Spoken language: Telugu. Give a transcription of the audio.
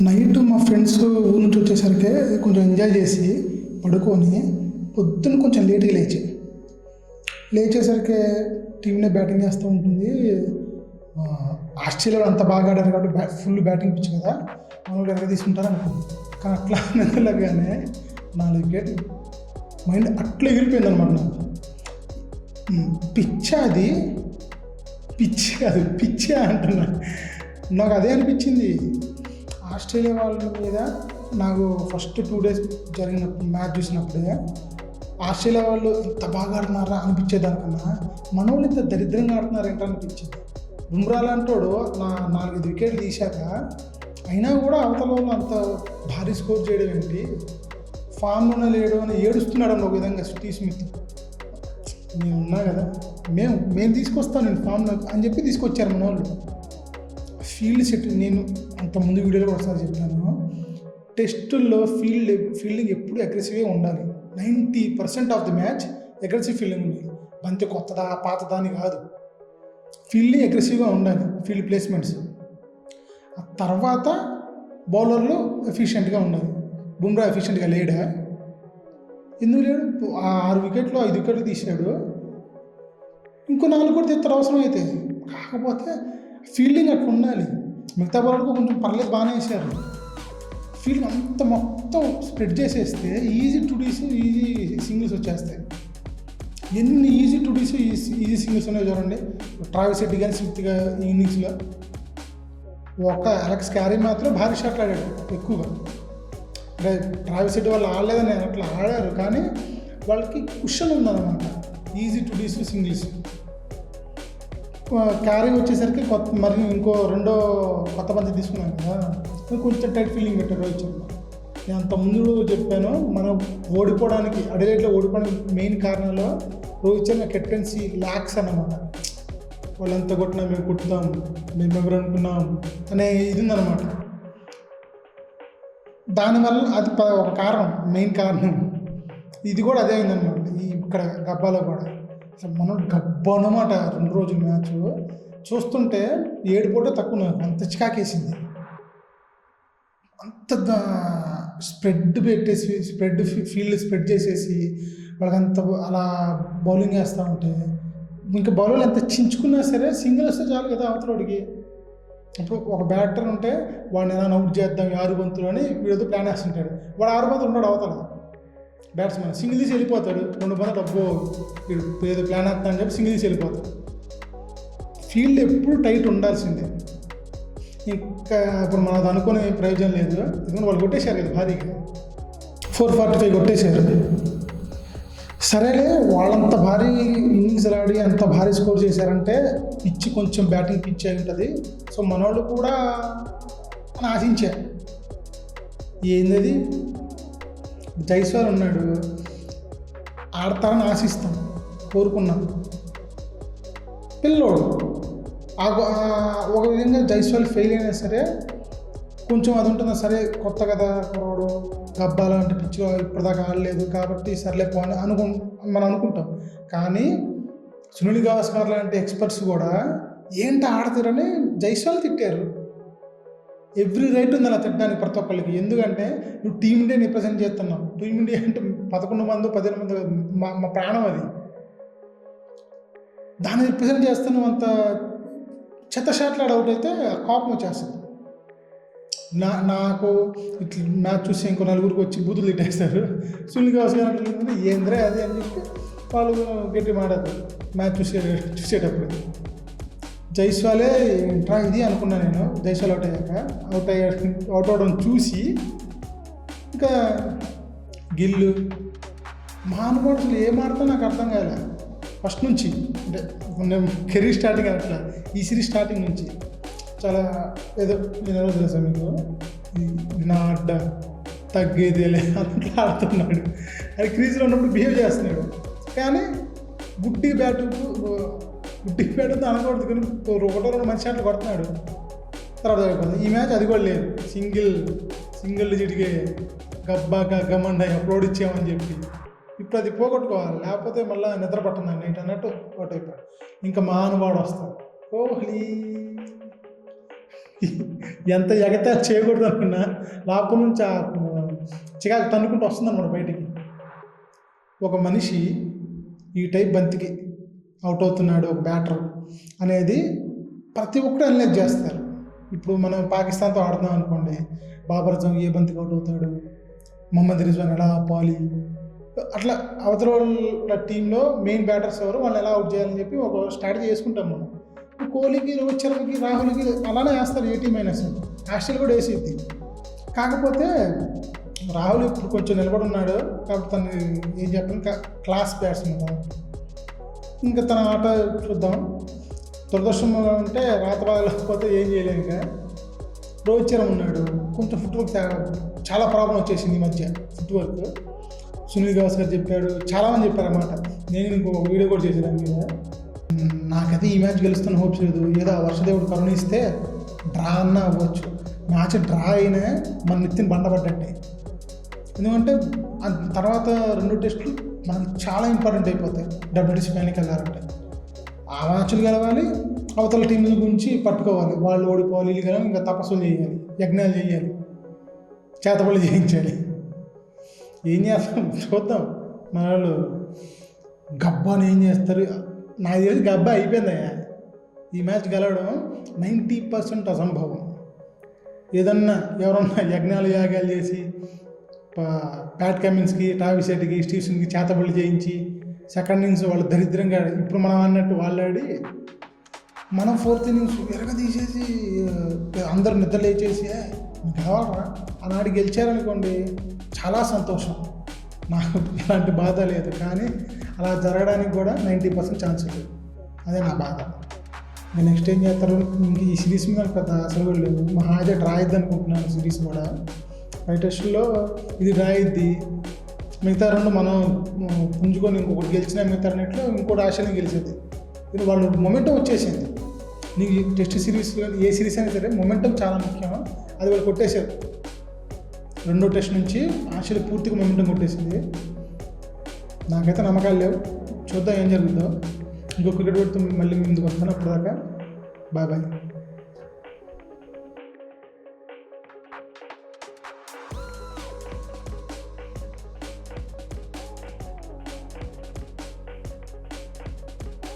నైట్ మా ఫ్రెండ్స్ ఊరు నుంచి వచ్చేసరికి కొంచెం ఎంజాయ్ చేసి పడుకొని పొద్దున్న కొంచెం లేట్గా లేచేసరికి టీంనే బ్యాటింగ్ చేస్తూ ఉంటుంది. ఆస్ట్రేలియా అంత బాగా ఆడారు కాబట్టి ఫుల్ బ్యాటింగ్ పిచ్ కదా, మనం ఎక్కడ తీసుకుంటారు అనుకుంది. కానీ అట్లా నిద్రలేగానే 4 వికెట్లు మైండ్ అట్లా ఎగిరిపోయింది అనమాట. నాకు పిచ్చ అది పిచ్చి కాదు పిచ్చే అంటున్నా. నాకు అదే అనిపించింది. ఆస్ట్రేలియా వాళ్ళ మీద నాకు ఫస్ట్ 2 days జరిగిన మ్యాచ్ చూసినప్పుడే ఆస్ట్రేలియా వాళ్ళు ఇంత బాగా ఆడుతున్నారా అనిపించేదానికన్నా మన వాళ్ళు ఇంత దరిద్రంగా ఆడుతున్నారు ఏంటో అనిపించింది. బుమ్రా లాంటోడు 4-5 వికెట్లు తీశాక అయినా కూడా అవతల వాళ్ళు అంత భారీ స్కోర్ చేయడం ఏంటి, ఫామ్లోనే లేడు అని ఏడుస్తున్నాడు అన్న ఒక విధంగా స్టీవ్ స్మిత్. నేను ఉన్నా కదా, మేము తీసుకొస్తాను నేను ఫామ్లో అని చెప్పి తీసుకొచ్చారు మన వాళ్ళు. ఫీల్డ్ సెట్ నేను అంత ముందు వీడియోలో ఒకసారి చెప్పాను, టెస్టుల్లో ఫీల్డింగ్ ఎప్పుడు అగ్రెసివ్గా ఉండాలి. 90% of the match aggressive fielding ఉండాలి. బంతి కొత్తదా పాతదా అని కాదు, ఫీల్డింగ్ అగ్రెసివ్గా ఉండాలి. ఫీల్డ్ ప్లేస్మెంట్స్ ఆ తర్వాత బౌలర్లు ఎఫిషియెంట్గా ఉండాలి. బుమ్రా ఎఫిషియెంట్గా లేడా? ఎందుకు లేడు? 6 వికెట్లు 5 వికెట్లు తీసాడు, ఇంకో 4 కూడా తీస్తారు అవసరం అయితే. కాకపోతే ఫీల్డింగ్ అట్లా ఉండాలి. మిగతా బౌలర్కు కొంచెం పర్లేదు బాగానే వేసారు. ఫీల్డింగ్ అంత మొత్తం స్ప్రెడ్ చేసేస్తే ఈజీ సింగిల్స్ వచ్చేస్తాయి. ఎన్ని ఈజీ సింగిల్స్ ఉన్నాయో చూడండి. ట్రావిస్ హెడ్ కానీ స్మిత్ ఈ ఇన్నింగ్స్లో ఒక అలెక్స్ క్యారీ మాత్రం భారీ షాట్లు ఆడాడు ఎక్కువగా. అంటే ట్రావిస్ హెడ్ వాళ్ళు ఆడలేదని అట్లా ఆడారు, కానీ వాళ్ళకి కుషన్ ఉందన్నమాట. Easy singles. క్యారీ వచ్చేసరికి మరి ఇంకో రెండో కొత్త బంతి తీసుకున్నాను కదా, కొంచెం టైట్ ఫీల్డింగ్ పెట్టారు రోహిత్ శర్మ. నేను అంత ముందు చెప్పాను, మనం అడిలేట్లో ఓడిపోవడానికి మెయిన్ కారణాలు రోహిత్ శర్మ కెప్టెన్సీ ల్యాక్స్ అన్నమాట. వాళ్ళు ఎంత కొట్టినా మేము కొట్టుతాం, మేము ఎవరు అనుకున్నాం అనే ఇది ఉందన్నమాట. దానివల్ల అది ఒక కారణం, మెయిన్ కారణం. ఇది కూడా అదే అయిందన్నమాట ఇక్కడ గబ్బాలో కూడా. అసలు మనం గబ్బా అన్నమాట 2 రోజుల మ్యాచ్ చూస్తుంటే 7 పూట తక్కువ, నాకు అంత చికాకేసింది. అంత ఫీల్డ్ స్ప్రెడ్ చేసేసి వాళ్ళకంత అలా బౌలింగ్ వేస్తూ ఉంటే ఇంకా బౌలర్లు ఎంత చించుకున్నా సరే సింగిల్ వస్తే చాలు కదా అవతలడికి. ఇప్పుడు ఒక బ్యాటర్ ఉంటే వాడిని ఏదైనా అవుట్ చేద్దాం 6 బంతులు అని వీడితో ప్లాన్ వేస్తుంటాడు. వాడు 6 బంతులు ఉన్నాడు అవతల బ్యాట్స్మెన్, సింగిల్ తీసి వెళ్ళిపోతాడు. 2 బంతులు డబ్బు వీడు ఏదో ప్లాన్ వేస్తా అని చెప్పి సింగిల్ తీసి వెళ్ళిపోతాడు. ఫీల్డ్ ఎప్పుడు టైట్ ఉండాల్సిందే. ఇంకా ఇప్పుడు మనది అనుకునే ప్రయోజనం లేదు, ఎందుకంటే వాళ్ళు కొట్టేశారు కదా భారీగా, 445 కొట్టేశారు. సరేలే, వాళ్ళంత భారీ ఇన్నింగ్స్ ఆడి అంత భారీ స్కోర్ చేశారంటే పిచ్చి కొంచెం బ్యాటింగ్ పిచ్ అయి ఉంటుంది. సో మనోళ్ళు కూడా అని ఆశించారు. ఏంది జైస్వాల్ ఉన్నాడు, ఆడతారని ఆశిస్తాం, కోరుకున్నాం. పిల్లోడు ఒక విధంగా జైస్వాల్ ఫెయిల్ అయినా సరే కొంచెం అది ఉంటుందా, సరే కొత్త కదా కుర్రోడు, గబ్బాల అంటే పిచ్చిగా ఇప్పటిదాకా ఆడలేదు కాబట్టి సర్లే పోని మనం అనుకుంటాం. కానీ సునీల్ గవాస్కర్ లాంటి ఎక్స్పర్ట్స్ కూడా ఏంటి ఆడతారని జైస్వాల్ తిట్టారు. ఎవ్రీ రైట్ ఉంది అలా తిట్టడానికి ప్రతి ఒక్కరికి. ఎందుకంటే నువ్వు టీమిండియాని రిప్రజెంట్ చేస్తున్నావు. టీమిండియా అంటే 11 మంది 15 మంది మా ప్రాణం అది. దాన్ని రిప్రజెంట్ చేస్తున్నావు, అంత చెత్త షాట్లు అవుట్ అయితే కోపం వచ్చేస్తుంది. నాకు ఇట్లా మ్యాచ్ చూసి ఇంకో 4 వచ్చి బూతులు తిట్టేస్తారు. సునీల్ గవాస్కర్ అంటే ఏంద్రే అది అని చెప్పి వాళ్ళు గట్టి మాట్లాడతారు మ్యాచ్ చూసేటప్పుడు. జైస్వాలే ఏంట్రా ఇది అనుకున్నా నేను. జైస్వాల్ అవుట్ అవడం చూసి ఇంకా గిల్లు మహానుభావుడు అసలు ఏం ఆడతా నాకు అర్థం కాలే ఫస్ట్ నుంచి. అంటే నేను కెరీర్ స్టార్టింగ్ అట్లా, ఈ సిరీస్ స్టార్టింగ్ నుంచి చాలా ఏదో నేను ఎవరో తెలుసా మీకు, నా అడ్డ తగ్గేదేలే అట్లా ఆడుతున్నాడు. అది క్రీజ్లో ఉన్నప్పుడు బిహేవ్ చేస్తున్నాడు, కానీ గుడ్డి బ్యాటుతో అనకూడదు, కానీ 1-2 మంచి షాట్లు కొడుతున్నాడు. తర్వాత అయిపోతుంది ఈ మ్యాచ్. అది కూడా లేదు, సింగిల్ డిజిట్కి గమ్మండ అప్లోడ్ ఇచ్చామని చెప్పి ఇప్పుడు అది పోగొట్టుకోవాలి, లేకపోతే మళ్ళీ నిద్ర పట్టింది నైట్ అన్నట్టు అవుట్ అయిపోయాడు. ఇంకా మహానుభావుడు వస్తాడు కోహ్లీ. ఎంత ఎగతాళి చేయకూడదు అనుకున్నా లోపల నుంచి ఆ చికాకు తన్నుకుంటూ వస్తుందన్నమాట బయటికి. ఒక మనిషి ఈ టైప్ బంతికి అవుట్ అవుతున్నాడు ఒక బ్యాటర్ అనేది ప్రతి ఒక్కరు అనలైజ్ చేస్తారు. ఇప్పుడు మనం పాకిస్తాన్తో ఆడుతున్నాం అనుకోండి, బాబర్ అజమ్ ఏ బంతికి అవుట్ అవుతాడు, మొహమ్మద్ రిజ్వాన్ ఎలా ఆపాలి, అట్లా అవతల వాళ్ళ టీంలో మెయిన్ బ్యాటర్స్ ఎవరు వాళ్ళు ఎలా అవుట్ చేయాలని చెప్పి ఒక స్ట్రాటజీ చేసుకుంటాం మనం. కోహ్లీకి, రోహిత్ శర్మకి, రాహుల్కి అలానే వేస్తారు ఏ టీం అయినా సరే. ఆస్ట్రేలియా కూడా వేసేది. కాకపోతే రాహుల్ ఇప్పుడు కొంచెం నిలబడి ఉన్నాడు కాబట్టి తను ఏం చెప్పాలి, క్లాస్ బ్యాట్స్మెన్. ఇంకా తన ఆట చూద్దాం. దురదృష్టం అంటే రాత బాగలేకపోతే ఏం చేయలేము. ఇంకా రోహిత్ శర్మ ఉన్నాడు, కొంచెం ఫుట్వర్క్ చాలా ప్రాబ్లం వచ్చేసింది ఈ మధ్య. ఫుట్వర్క్ సునీల్ గవాస్కర్ చెప్పాడు, చాలామంది చెప్పారు అన్నమాట. నేను ఇంకొక వీడియో కూడా చేసేదాని మీద. నాకైతే ఈ మ్యాచ్ గెలుస్తున్న హోప్స్ లేదు. ఏదో ఆ వర్షదేవుడు కరుణిస్తే డ్రా అన్నా అవ్వచ్చు. మ్యాచ్ డ్రా అయినా మన నెత్తిన బండపడ్డట్టే. ఎందుకంటే తర్వాత 2 టెస్టులు మనకి చాలా ఇంపార్టెంట్ అయిపోతాయి WTC ఫైనల్కి వెళ్ళాలంటే. ఆ మ్యాచ్లు గెలవాలి, అవతల టీంల గురించి పట్టుకోవాలి, వాళ్ళు ఓడిపోవాలి, వీళ్ళు గెలవాలి, ఇంకా తపస్సులు చేయాలి, యజ్ఞాలు చేయాలి, చేతబడులు చేయించాలి. ఏం చేస్తాం చూద్దాం. మన వాళ్ళు గబ్బాని ఏం చేస్తారు నాకు తెలిసి గబ్బా అయిపోయిందయ్యా. ఈ మ్యాచ్ గెలవడం 90% అసంభవం. ఏదన్నా ఎవరన్నా యజ్ఞాలు యాగాలు చేసి ప్యాట్ కమిన్స్కి, ట్రావిస్ హెడ్కి, స్టీవ్సన్కి చేతబడులు చేయించి సెకండ్ ఇన్నింగ్స్ వాళ్ళు దరిద్రంగా ఇప్పుడు మనం అన్నట్టు వాళ్ళు ఆడి మనం 4th ఇన్నింగ్స్ ఎరగ తీసేసి అందరు నిద్ర లేచేసి గెలవాలరా ఆనాడు గెలిచారనుకోండి చాలా సంతోషం, నాకు ఎలాంటి బాధ లేదు. కానీ అలా జరగడానికి కూడా 90% ఛాన్స్ లేదు. అదే నా బాధ. ఇంకా నెక్స్ట్ ఏం చేస్తారు, ఇంక ఈ సిరీస్ మీద పెద్ద అసలు కూడా లేదు. మా హాజా డ్రా అయ్యిద్ది అనుకుంటున్నాను. సిరీస్ కూడా 5 టెస్టుల్లో ఇది డ్రా అయ్యిద్ది, మిగతా 2 మనం పుంజుకొని ఇంకొకటి గెలిచిన మిగతా 2 ఇంకోటి ఆశని గెలిచేది. ఇది వాళ్ళు మొమెంటం వచ్చేసింది. నీకు టెస్ట్ సిరీస్ ఏ సిరీస్ అయినా సరే మొమెంటం చాలా ముఖ్యం. అది వాళ్ళు కొట్టేశారు. 2వ టెస్ట్ నుంచి ఆస్ట్రేలియా పూర్తిగా మొమెంటం కొట్టేసింది. నాకైతే నమ్మకాలు లేవు. చూద్దాం ఏం జరుగుతుందో. ఇంకో క్రికెట్ పెడుతూ మళ్ళీ ముందుకు వస్తాను. అప్పటిదాకా బాయ్ బాయ్.